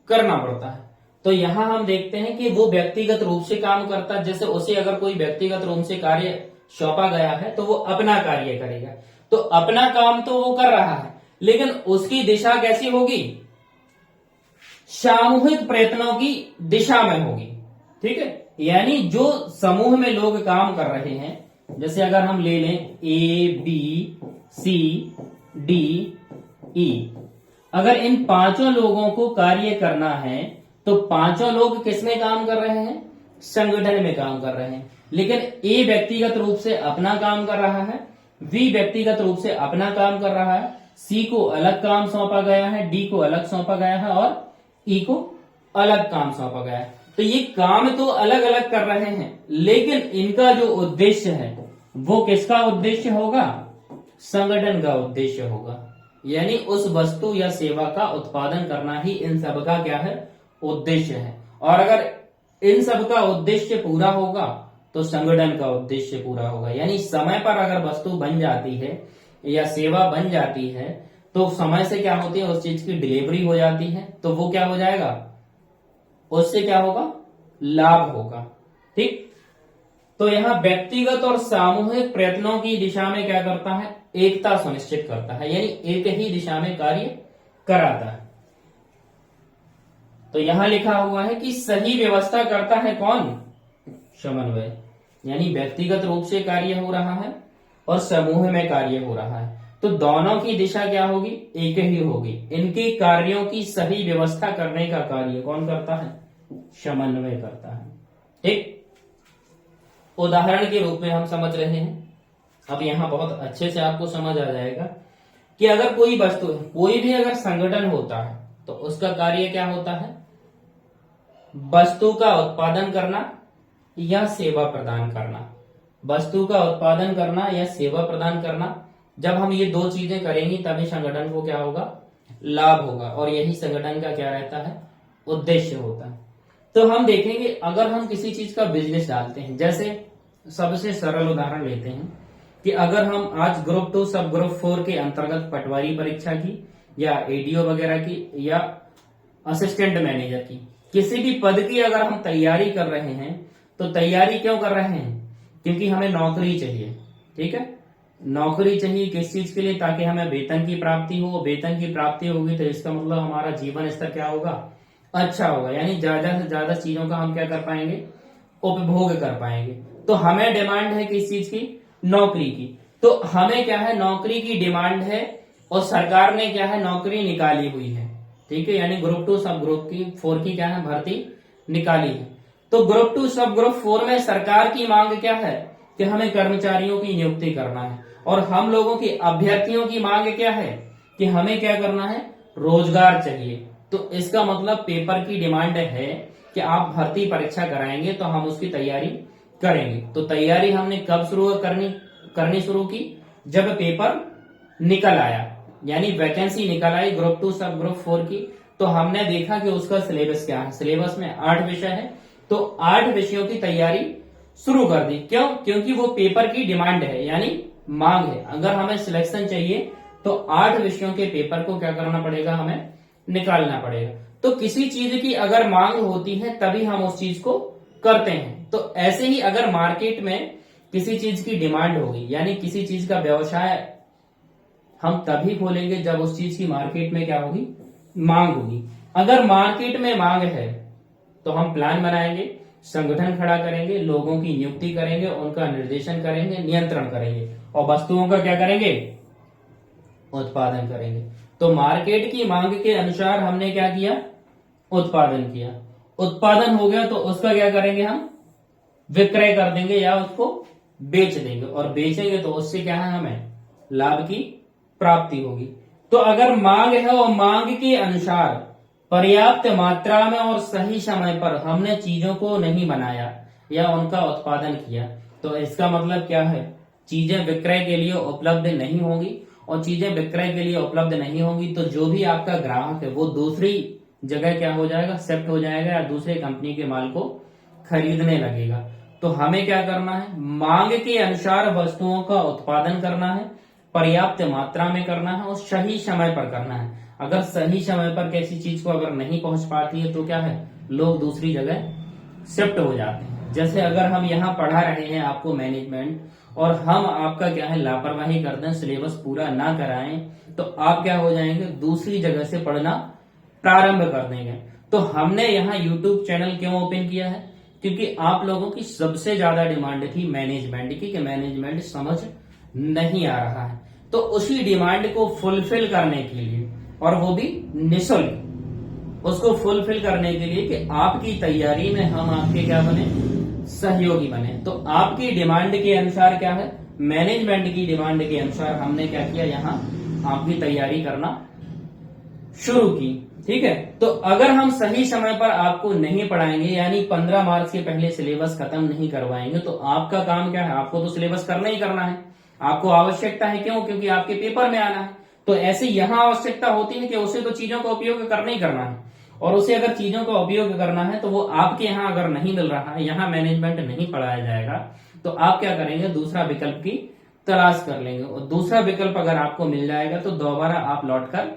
करना पड़ता है। तो यहां हम देखते हैं कि वो व्यक्तिगत रूप से काम करता है। जैसे उसे अगर कोई व्यक्तिगत रूप से कार्य सौंपा गया है तो वो अपना कार्य करेगा, तो अपना काम तो वो कर रहा है, लेकिन उसकी दिशा कैसी होगी, सामूहिक प्रयत्नों की दिशा में होगी। ठीक है, यानी जो समूह में लोग काम कर रहे हैं, जैसे अगर हम ले लें ABCDE, अगर इन 5 लोगों को कार्य करना है तो 5 लोग किसमें काम कर रहे हैं, संगठन में काम कर रहे हैं। लेकिन A व्यक्तिगत रूप से अपना काम कर रहा है, B व्यक्तिगत रूप से अपना काम कर रहा है, C को अलग काम सौंपा गया है, D को अलग सौंपा गया है और E को अलग काम सौंपा गया है। तो ये काम तो अलग अलग कर रहे हैं, लेकिन इनका जो उद्देश्य है वो किसका उद्देश्य होगा, संगठन का उद्देश्य होगा। यानी उस वस्तु या सेवा का उत्पादन करना ही इन सब का क्या है, उद्देश्य है। और अगर इन सब का उद्देश्य पूरा होगा तो संगठन का उद्देश्य पूरा होगा। यानी समय पर अगर वस्तु बन जाती है या सेवा बन जाती है तो समय से क्या होती है, उस चीज की डिलीवरी हो जाती है, तो वो क्या हो जाएगा, उससे क्या होगा, लाभ होगा। ठीक, तो यहां व्यक्तिगत और सामूहिक प्रयत्नों की दिशा में क्या करता है, एकता सुनिश्चित करता है, यानी एक ही दिशा में कार्य कराता है। तो यहां लिखा हुआ है कि सही व्यवस्था करता है कौन, समन्वय। यानी व्यक्तिगत रूप से कार्य हो रहा है और समूह में कार्य हो रहा है, तो दोनों की दिशा क्या होगी, एक ही होगी। इनके कार्यों की सही व्यवस्था करने का कार्य कौन करता है, समन्वय करता है। ठीक, उदाहरण के रूप में हम समझ रहे हैं। अब यहां बहुत अच्छे से आपको समझ आ जाएगा कि अगर कोई वस्तु, कोई भी अगर संगठन होता है तो उसका कार्य क्या होता है, वस्तु का उत्पादन करना या सेवा प्रदान करना। वस्तु का उत्पादन करना या सेवा प्रदान करना, जब हम ये 2 चीजें करेंगे तभी संगठन को क्या होगा, लाभ होगा। और यही संगठन का क्या रहता है, उद्देश्य होता है। तो हम देखेंगे अगर हम किसी चीज का बिजनेस डालते हैं, जैसे सबसे सरल उदाहरण लेते हैं कि अगर हम आज ग्रुप 2 सब ग्रुप 4 के अंतर्गत पटवारी परीक्षा की या एडीओ वगैरह की या असिस्टेंट मैनेजर की, किसी भी पद की अगर हम तैयारी कर रहे हैं तो तैयारी क्यों कर रहे हैं, क्योंकि हमें नौकरी चाहिए। ठीक है, नौकरी चाहिए किस चीज के लिए, ताकि हमें वेतन की प्राप्ति हो। वेतन की प्राप्ति होगी तो इसका मतलब हमारा जीवन स्तर क्या होगा, अच्छा होगा। यानी ज्यादा से ज्यादा चीजों का हम क्या कर पाएंगे, उपभोग कर पाएंगे। तो हमें डिमांड है किस चीज की, नौकरी की। तो हमें क्या है, नौकरी की डिमांड है और सरकार ने क्या है, नौकरी निकाली हुई है। ठीक है, यानी ग्रुप 2 सब ग्रुप की 4 की क्या है, भर्ती निकाली है। तो ग्रुप 2 सब ग्रुप 4 में सरकार की मांग क्या है कि हमें कर्मचारियों की नियुक्ति करना है, और हम लोगों की अभ्यर्थियों की मांग क्या है कि हमें क्या करना है, रोजगार चाहिए। तो इसका मतलब पेपर की डिमांड है कि आप भर्ती परीक्षा कराएंगे तो हम उसकी तैयारी करेंगे। तो तैयारी हमने कब शुरू करनी शुरू की, जब पेपर निकल आया, यानी वैकेंसी निकल आई ग्रुप 2 सब ग्रुप 4 की। तो हमने देखा कि उसका सिलेबस क्या है, सिलेबस में 8 विषय है, तो 8 विषयों की तैयारी शुरू कर दी। क्यों, क्योंकि वो पेपर की डिमांड है, यानी मांग है। अगर हमें सिलेक्शन चाहिए तो 8 विषयों के पेपर को क्या करना पड़ेगा, हमें निकालना पड़ेगा। तो किसी चीज की अगर मांग होती है तभी हम उस चीज को करते हैं। तो ऐसे ही अगर मार्केट में किसी चीज की डिमांड होगी, यानी किसी चीज का व्यवसाय हम तभी खोलेंगे जब उस चीज की मार्केट में क्या होगी, मांग होगी। अगर मार्केट में मांग है तो हम प्लान बनाएंगे संगठन खड़ा करेंगे, लोगों की नियुक्ति करेंगे, उनका निर्देशन करेंगे, नियंत्रण करेंगे और वस्तुओं का क्या करेंगे, उत्पादन करेंगे। तो मार्केट की मांग के अनुसार हमने क्या किया, उत्पादन किया। उत्पादन हो गया तो उसका क्या करेंगे, हम विक्रय कर देंगे या उसको बेच देंगे, और बेचेंगे तो उससे क्या है, हमें लाभ की प्राप्ति होगी। तो अगर मांग है और मांग के अनुसार पर्याप्त मात्रा में और सही समय पर हमने चीजों को नहीं बनाया या उनका उत्पादन किया, तो इसका मतलब क्या है, चीजें विक्रय के लिए उपलब्ध नहीं होंगी, और चीजें विक्रय के लिए उपलब्ध नहीं होंगी तो जो भी आपका ग्राहक है वो दूसरी जगह क्या हो जाएगा, शिफ्ट हो जाएगा या दूसरे कंपनी के माल को खरीदने लगेगा। तो हमें क्या करना है, मांग के अनुसार वस्तुओं का उत्पादन करना है, पर्याप्त मात्रा में करना है और सही समय पर करना है। अगर सही समय पर किसी चीज को अगर नहीं पहुंच पाती है तो क्या है, लोग दूसरी जगह शिफ्ट हो जाते हैं। जैसे अगर हम यहाँ पढ़ा रहे हैं आपको मैनेजमेंट, और हम आपका क्या है लापरवाही कर दें, सिलेबस पूरा ना कराएं, तो आप क्या हो जाएंगे, दूसरी जगह से पढ़ना प्रारंभ कर देंगे। तो हमने यहाँ यूट्यूब चैनल क्यों ओपन किया है, क्योंकि आप लोगों की सबसे ज्यादा डिमांड थी मैनेजमेंट की, कि मैनेजमेंट समझ नहीं आ रहा है। तो उसी डिमांड को फुलफिल करने के लिए, और वो भी निःशुल्क, उसको फुलफिल करने के लिए कि आपकी तैयारी में हम आपके क्या बने, सहयोगी बने। तो आपकी डिमांड के अनुसार क्या है, मैनेजमेंट की डिमांड के अनुसार हमने क्या किया, यहाँ आपकी तैयारी करना शुरू की। ठीक है, तो अगर हम सही समय पर आपको नहीं पढ़ाएंगे, यानी 15 मार्च के पहले सिलेबस खत्म नहीं करवाएंगे, तो आपका काम क्या है, आपको तो सिलेबस करना ही करना है, आपको आवश्यकता है, क्यों, क्योंकि आपके पेपर में आना है। तो ऐसे यहां आवश्यकता होती है कि उसे तो चीजों का उपयोग करना ही करना है, और उसे अगर चीजों का उपयोग करना है तो वो आपके यहाँ अगर नहीं मिल रहा है, यहाँ मैनेजमेंट नहीं पढ़ाया जाएगा, तो आप क्या करेंगे, दूसरा विकल्प की तलाश कर लेंगे, और दूसरा विकल्प अगर आपको मिल जाएगा तो दोबारा आप लौटकर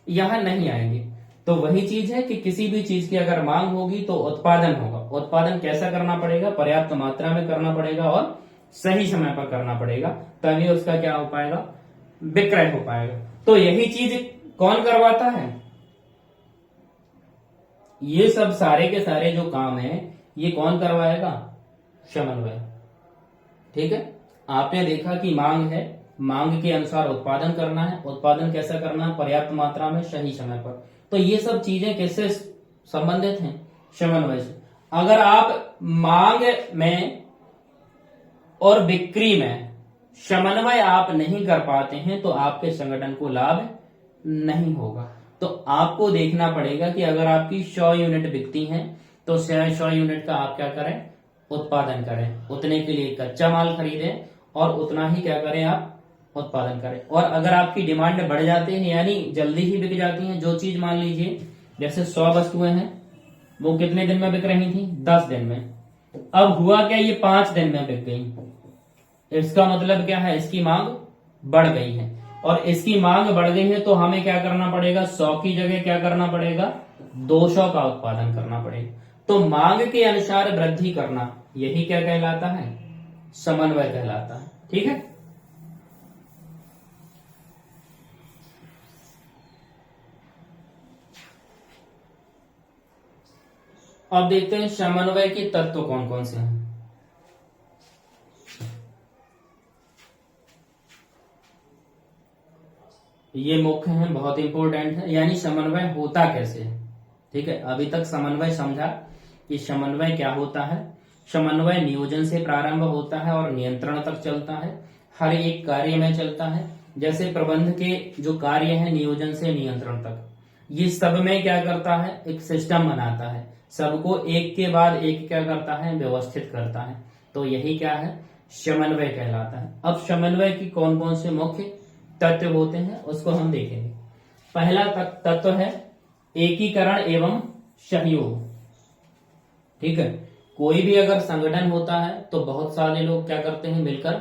यहाँ नहीं आएंगे। तो वही चीज है कि किसी भी चीज की अगर मांग होगी तो उत्पादन होगा। उत्पादन कैसा करना पड़ेगा, पर्याप्त मात्रा में करना पड़ेगा और सही समय पर करना पड़ेगा, तभी उसका क्या हो पाएगा, विक्रय हो पाएगा। तो यही चीज कौन करवाता है, ये सब सारे के सारे जो काम है ये कौन करवाएगा, समन्वय। ठीक है, आपने देखा कि मांग है, मांग के अनुसार उत्पादन करना है, उत्पादन कैसा करना है, पर्याप्त मात्रा में सही समय पर। तो ये सब चीजें किससे संबंधित हैं, समन्वय से। अगर आप मांग में और बिक्री में समन्वय आप नहीं कर पाते हैं तो आपके संगठन को लाभ नहीं होगा। तो आपको देखना पड़ेगा कि अगर आपकी 100 यूनिट बिकती हैं तो 100 यूनिट का आप क्या करें, उत्पादन करें, उतने के लिए कच्चा माल खरीदें और उतना ही क्या करें, आप उत्पादन करें। और अगर आपकी डिमांड बढ़ जाती है, यानी जल्दी ही बिक जाती है, जो चीज मान लीजिए जैसे 100 वस्तुएं हैं, वो कितने दिन में बिक रही थी, 10 दिन में, अब हुआ क्या, ये 5 दिन में बिक गई। इसका मतलब क्या है, इसकी मांग बढ़ गई है, और इसकी मांग बढ़ गई है तो हमें क्या करना पड़ेगा, 100 की जगह क्या करना पड़ेगा, 200 का उत्पादन करना पड़ेगा। तो मांग के अनुसार वृद्धि करना, यही क्या कहलाता है, समन्वय कहलाता है। ठीक है, अब देखते हैं समन्वय के तत्व कौन कौन से हैं। ये मुख्य हैं, बहुत इंपॉर्टेंट है, यानी समन्वय होता कैसे है। ठीक है, अभी तक समन्वय समझा कि समन्वय क्या होता है। समन्वय नियोजन से प्रारंभ होता है और नियंत्रण तक चलता है, हर एक कार्य में चलता है। जैसे प्रबंध के जो कार्य हैं, नियोजन से नियंत्रण तक, ये सब में क्या करता है, एक सिस्टम बनाता है, सबको एक के बाद एक क्या करता है, व्यवस्थित करता है। तो यही क्या है, समन्वय कहलाता है। अब समन्वय की कौन कौन से मुख्य तत्व होते हैं उसको हम देखेंगे। पहला तत्व है एकीकरण एवं सहयोग। ठीक है, कोई भी अगर संगठन होता है तो बहुत सारे लोग क्या करते हैं, मिलकर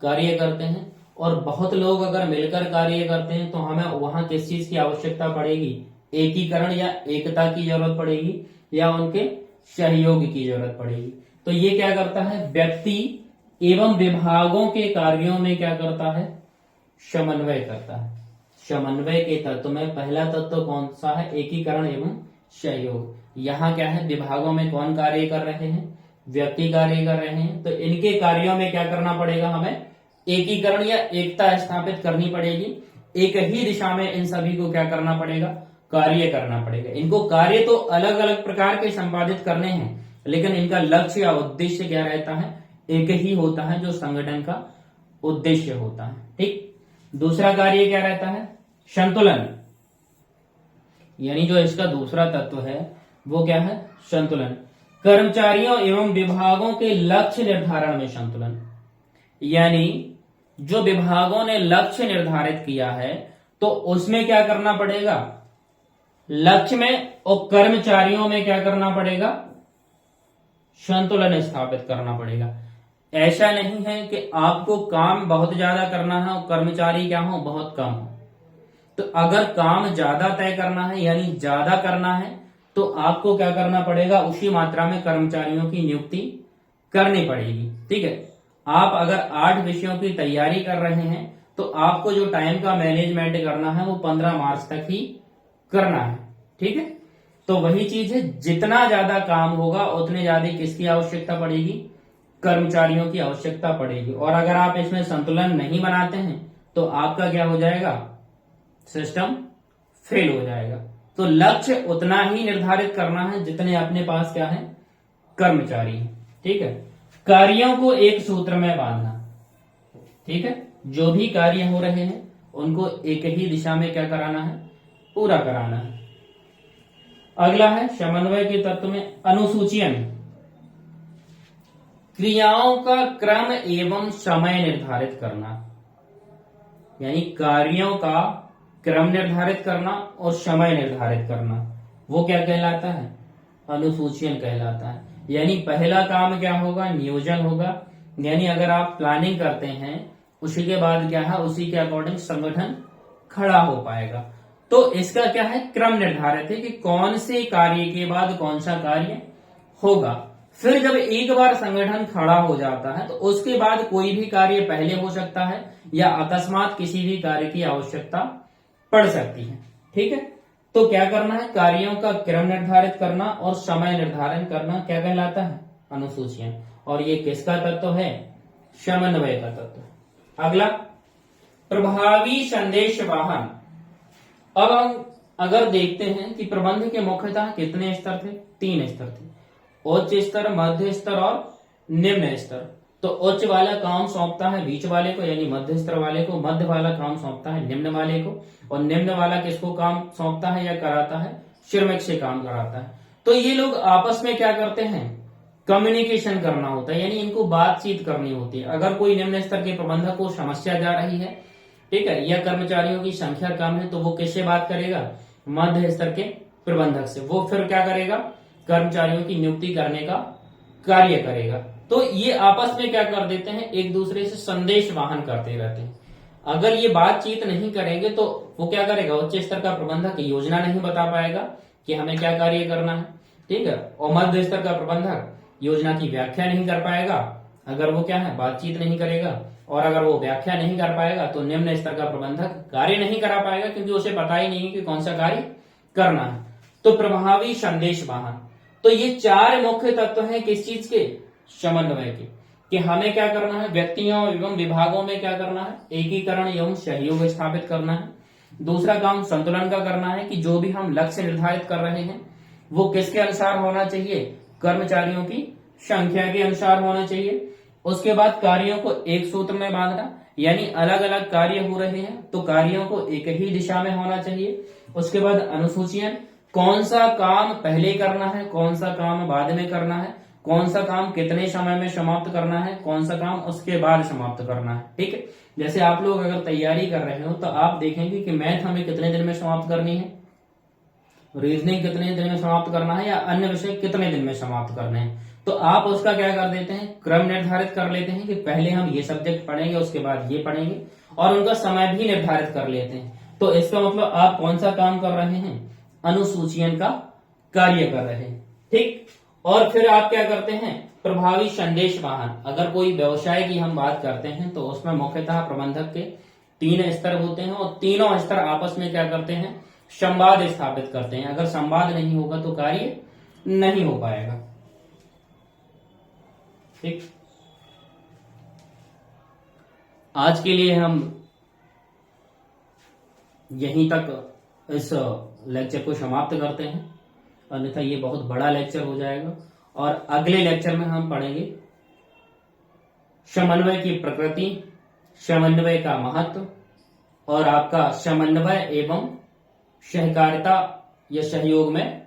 कार्य करते हैं, और बहुत लोग अगर मिलकर कार्य करते हैं तो हमें वहां किस चीज की आवश्यकता पड़ेगी, एकीकरण या एकता की जरूरत पड़ेगी, या उनके सहयोग की जरूरत पड़ेगी। तो ये क्या करता है, व्यक्ति एवं विभागों के कार्यों में क्या करता है, समन्वय करता है। समन्वय के तत्व में पहला तत्व कौन सा है, एकीकरण एवं सहयोग। यहाँ क्या है, विभागों में कौन कार्य कर रहे हैं, व्यक्ति कार्य कर रहे हैं, तो इनके कार्यों में क्या करना पड़ेगा, हमें एकीकरण या एकता स्थापित करनी पड़ेगी। एक ही दिशा में इन सभी को क्या करना पड़ेगा, कार्य करना पड़ेगा। इनको कार्य तो अलग अलग प्रकार के संपादित करने हैं, लेकिन इनका लक्ष्य या उद्देश्य क्या रहता है, एक ही होता है, जो संगठन का उद्देश्य होता है। ठीक। दूसरा कार्य क्या रहता है, संतुलन, यानी जो इसका दूसरा तत्व है वो क्या है, संतुलन। कर्मचारियों एवं विभागों के लक्ष्य निर्धारण में संतुलन, यानी जो विभागों ने लक्ष्य निर्धारित किया है तो उसमें क्या करना पड़ेगा, लक्ष्य में और कर्मचारियों में क्या करना पड़ेगा, संतुलन स्थापित करना पड़ेगा। ऐसा नहीं है कि आपको काम बहुत ज्यादा करना है और कर्मचारी क्या हो, बहुत कम हो। तो अगर काम ज्यादा तय करना है यानी ज्यादा करना है तो आपको क्या करना पड़ेगा, उसी मात्रा में कर्मचारियों की नियुक्ति करनी पड़ेगी। ठीक है। आप अगर 8 विषयों की तैयारी कर रहे हैं तो आपको जो टाइम का मैनेजमेंट करना है वो 15 मार्च तक ही करना है। ठीक है। तो वही चीज है, जितना ज्यादा काम होगा उतने ज्यादा किसकी आवश्यकता पड़ेगी, कर्मचारियों की आवश्यकता पड़ेगी। और अगर आप इसमें संतुलन नहीं बनाते हैं तो आपका क्या हो जाएगा, सिस्टम फेल हो जाएगा। तो लक्ष्य उतना ही निर्धारित करना है जितने अपने पास क्या है, कर्मचारी है। ठीक है। कार्यों को एक सूत्र में बांधना। ठीक है। जो भी कार्य हो रहे हैं उनको एक ही दिशा में क्या कराना है, पूरा कराना है। अगला है समन्वय के तत्व में अनुसूचियन, क्रियाओं का क्रम एवं समय निर्धारित करना, यानी कार्यों का क्रम निर्धारित करना और समय निर्धारित करना, वो क्या कहलाता है, अनुसूचियन कहलाता है। यानी पहला काम क्या होगा, नियोजन होगा, यानी अगर आप प्लानिंग करते हैं उसी के बाद क्या है, उसी के अकॉर्डिंग संगठन खड़ा हो पाएगा। तो इसका क्या है, क्रम निर्धारित है कि कौन से कार्य के बाद कौन सा कार्य होगा। फिर जब एक बार संगठन खड़ा हो जाता है तो उसके बाद कोई भी कार्य पहले हो सकता है या अकस्मात किसी भी कार्य की आवश्यकता पड़ सकती है। ठीक है। तो क्या करना है, कार्यों का क्रम निर्धारित करना और समय निर्धारण करना क्या कहलाता है, अनुसूचियां। और ये किसका तत्व है, समन्वय का तत्व। अगला प्रभावी संदेश वाहन। अब हम अगर देखते हैं कि प्रबंध के मुख्यतः कितने स्तर थे, 3 स्तर थे, उच्च स्तर, मध्य स्तर और निम्न स्तर। तो उच्च वाला काम सौंपता है बीच वाले को यानी मध्य स्तर वाले को, मध्य वाला काम सौंपता है निम्न वाले को, और निम्न वाला किसको काम सौंपता है या कराता है, श्रमिक से काम कराता है। तो ये लोग आपस में क्या करते हैं, कम्युनिकेशन करना होता है, यानी इनको बातचीत करनी होती है। अगर कोई निम्न स्तर के प्रबंधक को समस्या जा रही है, ठीक है, या कर्मचारियों की संख्या कम है, तो वो किससे बात करेगा, मध्य स्तर के प्रबंधक से। वो फिर क्या करेगा, कर्मचारियों की नियुक्ति करने का कार्य करेगा। तो ये आपस में क्या कर देते हैं, एक दूसरे से संदेश वाहन करते रहते हैं। अगर ये बातचीत नहीं करेंगे तो वो क्या करेगा, उच्च स्तर का प्रबंधक योजना नहीं बता पाएगा कि हमें क्या कार्य करना है। ठीक है। और मध्य स्तर का प्रबंधक योजना की व्याख्या नहीं कर पाएगा अगर वो क्या है, बातचीत नहीं करेगा। और अगर वो व्याख्या नहीं कर पाएगा तो निम्न स्तर का प्रबंधक कार्य नहीं करा पाएगा, क्योंकि उसे पता ही नहीं कि कौन सा कार्य करना है। तो प्रभावी संदेश वाहन। तो ये 4 मुख्य तत्व हैं किस चीज के, समन्वय के, कि हमें क्या करना है, व्यक्तियों एवं विभागों में क्या करना है, एकीकरण एवं सहयोग स्थापित करना है। दूसरा काम संतुलन का करना है कि जो भी हम लक्ष्य निर्धारित कर रहे हैं वो किसके अनुसार होना चाहिए, कर्मचारियों की संख्या के अनुसार होना चाहिए। उसके बाद कार्यों को एक सूत्र में बांधना, यानी अलग अलग कार्य हो रहे हैं तो कार्यों को एक ही दिशा में होना चाहिए। उसके बाद अनुसूचियां, कौन सा काम पहले करना है, कौन सा काम बाद में करना है, कौन सा काम कितने समय में समाप्त करना है, कौन सा काम उसके बाद समाप्त करना है। ठीक है। जैसे आप लोग अगर तैयारी कर रहे हो तो आप देखेंगे कि मैथ हमें कितने दिन में समाप्त करनी है, रीजनिंग कितने दिन में समाप्त करना है, या अन्य विषय कितने दिन में समाप्त करने हैं। तो आप उसका क्या कर देते हैं, क्रम निर्धारित कर लेते हैं कि पहले हम ये सब्जेक्ट पढ़ेंगे उसके बाद ये पढ़ेंगे, और उनका समय भी निर्धारित कर लेते हैं। तो इसका मतलब आप कौन सा काम कर रहे हैं, अनुसूचियन का कार्य कर रहे हैं। ठीक। और फिर आप क्या करते हैं, प्रभावी संदेश वाहन। अगर कोई व्यवसाय की हम बात करते हैं तो उसमें मुख्यतः प्रबंधक के 3 स्तर होते हैं और तीनों स्तर आपस में क्या करते हैं, संवाद स्थापित करते हैं। अगर संवाद नहीं होगा तो कार्य नहीं हो पाएगा। ठीक, आज के लिए हम यहीं तक इस लेक्चर को समाप्त करते हैं, अन्यथा ये बहुत बड़ा लेक्चर हो जाएगा। और अगले लेक्चर में हम पढ़ेंगे समन्वय की प्रकृति, समन्वय का महत्व और आपका समन्वय एवं सहकारिता या सहयोग में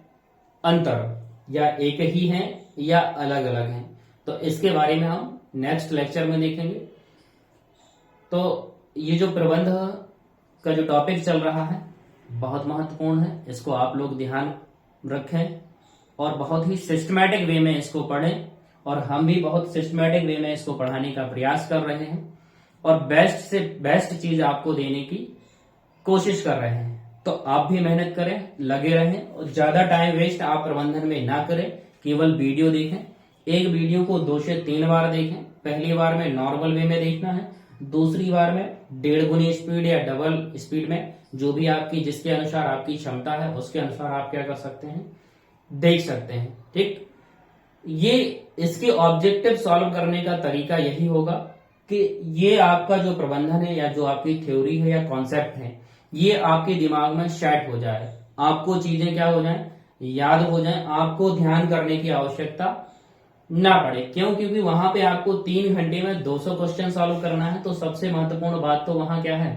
अंतर, या एक ही है या अलग अलग है, तो इसके बारे में हम नेक्स्ट लेक्चर में देखेंगे। तो ये जो प्रबंध का जो टॉपिक चल रहा है बहुत महत्वपूर्ण है, इसको आप लोग ध्यान रखें और बहुत ही सिस्टमैटिक वे में इसको पढ़ें, और हम भी बहुत सिस्टमैटिक वे में इसको पढ़ाने का प्रयास कर रहे हैं और बेस्ट से बेस्ट चीज आपको देने की कोशिश कर रहे हैं। तो आप भी मेहनत करें, लगे रहें और ज्यादा टाइम वेस्ट आप प्रबंधन में ना करें, केवल वीडियो देखें। एक वीडियो को 2 से 3 बार देखें। पहली बार में नॉर्मल वे में देखना है, दूसरी बार में 1.5 गुनी स्पीड या डबल स्पीड में, जो भी आपकी जिसके अनुसार आपकी क्षमता है उसके अनुसार आप क्या कर सकते हैं, देख सकते हैं। ठीक, ये इसके ऑब्जेक्टिव सॉल्व करने का तरीका यही होगा कि ये आपका जो प्रबंधन है या जो आपकी थ्योरी है या कॉन्सेप्ट है, ये आपके दिमाग में सेट हो जाए, आपको चीजें क्या हो जाए, याद हो जाए, आपको ध्यान करने की आवश्यकता ना पड़े। क्यों? क्योंकि वहां पे आपको 3 घंटे में 200 क्वेश्चन सॉल्व करना है। तो सबसे महत्वपूर्ण बात तो वहां क्या है,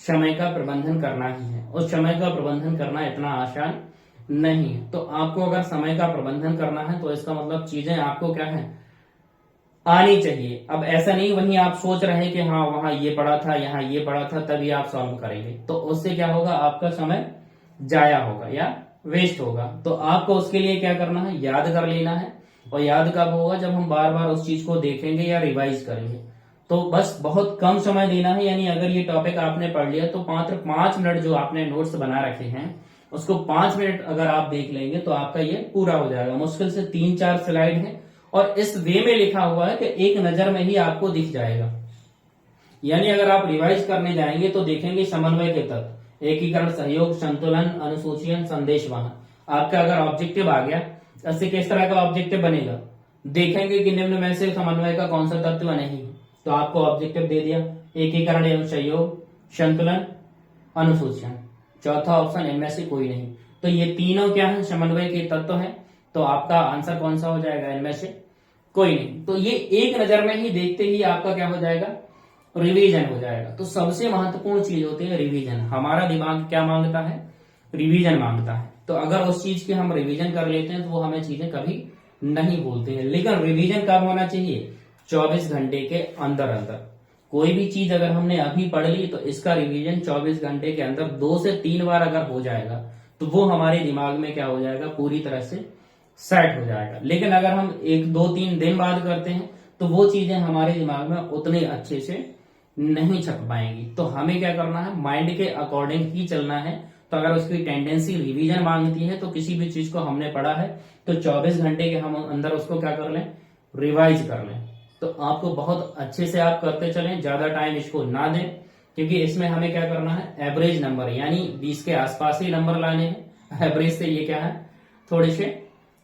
समय का प्रबंधन करना ही है, और समय का प्रबंधन करना इतना आसान नहीं है। तो आपको अगर समय का प्रबंधन करना है तो इसका मतलब चीजें आपको क्या है, आनी चाहिए। अब ऐसा नहीं वहीं आप सोच रहे हैं कि हाँ वहां ये पढ़ा था, यहाँ ये पढ़ा था, तभी आप सॉल्व करेंगे, तो उससे क्या होगा, आपका समय जाया होगा या वेस्ट होगा। तो आपको उसके लिए क्या करना है, याद कर लेना है। और याद कब होगा, जब हम बार बार उस चीज को देखेंगे या रिवाइज करेंगे। तो बस बहुत कम समय देना है, यानी अगर ये टॉपिक आपने पढ़ लिया तो मात्र 5 मिनट जो आपने नोट्स बना रखे हैं उसको 5 मिनट अगर आप देख लेंगे तो आपका ये पूरा हो जाएगा। मुश्किल से 3-4 स्लाइड है और इस वे में लिखा हुआ है कि एक नजर में ही आपको दिख जाएगा। यानी अगर आप रिवाइज करने जाएंगे तो देखेंगे समन्वय के तत्व, एकीकरण, सहयोग, संतुलन, अनुसूचन, संदेश वहन। आपका अगर ऑब्जेक्टिव आ गया, इससे किस तरह का ऑब्जेक्टिव बनेगा, देखेंगे कि निम्न में से समन्वय का कौन सा तत्व नहीं है, तो आपको ऑब्जेक्टिव दे दिया एकीकरण एवं सहयोग, संतुलन, अनुसूचन। चौथा ऑप्शन इनमें से कोई नहीं। तो ये तीनों क्या है, समन्वय के तत्व हैं। तो आपका आंसर कौन सा हो जाएगा, इनमें से कोई नहीं। तो ये एक नजर में ही देखते ही आपका क्या हो जाएगा, रिवीजन हो जाएगा। तो सबसे महत्वपूर्ण चीज होती है रिवीजन। हमारा दिमाग क्या मांगता है, रिवीजन मांगता है। तो अगर उस चीज की हम रिवीजन कर लेते हैं तो वो हमें चीजें कभी नहीं भूलते हैं। लेकिन रिवीजन कब होना चाहिए, 24 घंटे के अंदर अंदर। कोई भी चीज अगर हमने अभी पढ़ ली तो इसका रिवीजन 24 घंटे के अंदर 2 से 3 बार अगर हो जाएगा तो वो हमारे दिमाग में क्या हो जाएगा, पूरी तरह से सेट हो जाएगा। लेकिन अगर हम 1-2-3 दिन बाद करते हैं तो वो चीजें हमारे दिमाग में उतने अच्छे से नहीं छप पाएंगी। तो हमें क्या करना है, माइंड के अकॉर्डिंग ही चलना है। तो अगर उसकी टेंडेंसी रिवीजन मांगती है तो किसी भी चीज को हमने पढ़ा है तो 24 घंटे के हम अंदर उसको क्या कर लें, रिवाइज कर लें। तो आपको बहुत अच्छे से आप करते चलें, ज्यादा टाइम इसको ना दें, क्योंकि इसमें हमें क्या करना है, एवरेज नंबर यानी 20 के आसपास ही नंबर लाने हैं। एवरेज से ये क्या है, थोड़े से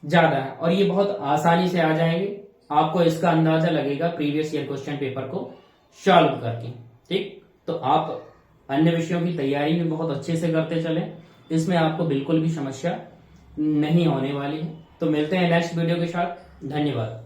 ज्यादा है, और ये बहुत आसानी से आ जाएंगे। आपको इसका अंदाजा लगेगा प्रीवियस ईयर क्वेश्चन पेपर को सॉल्व करके। ठीक, तो आप अन्य विषयों की तैयारी भी बहुत अच्छे से करते चले, इसमें आपको बिल्कुल भी समस्या नहीं होने वाली है। तो मिलते हैं नेक्स्ट वीडियो के साथ। धन्यवाद।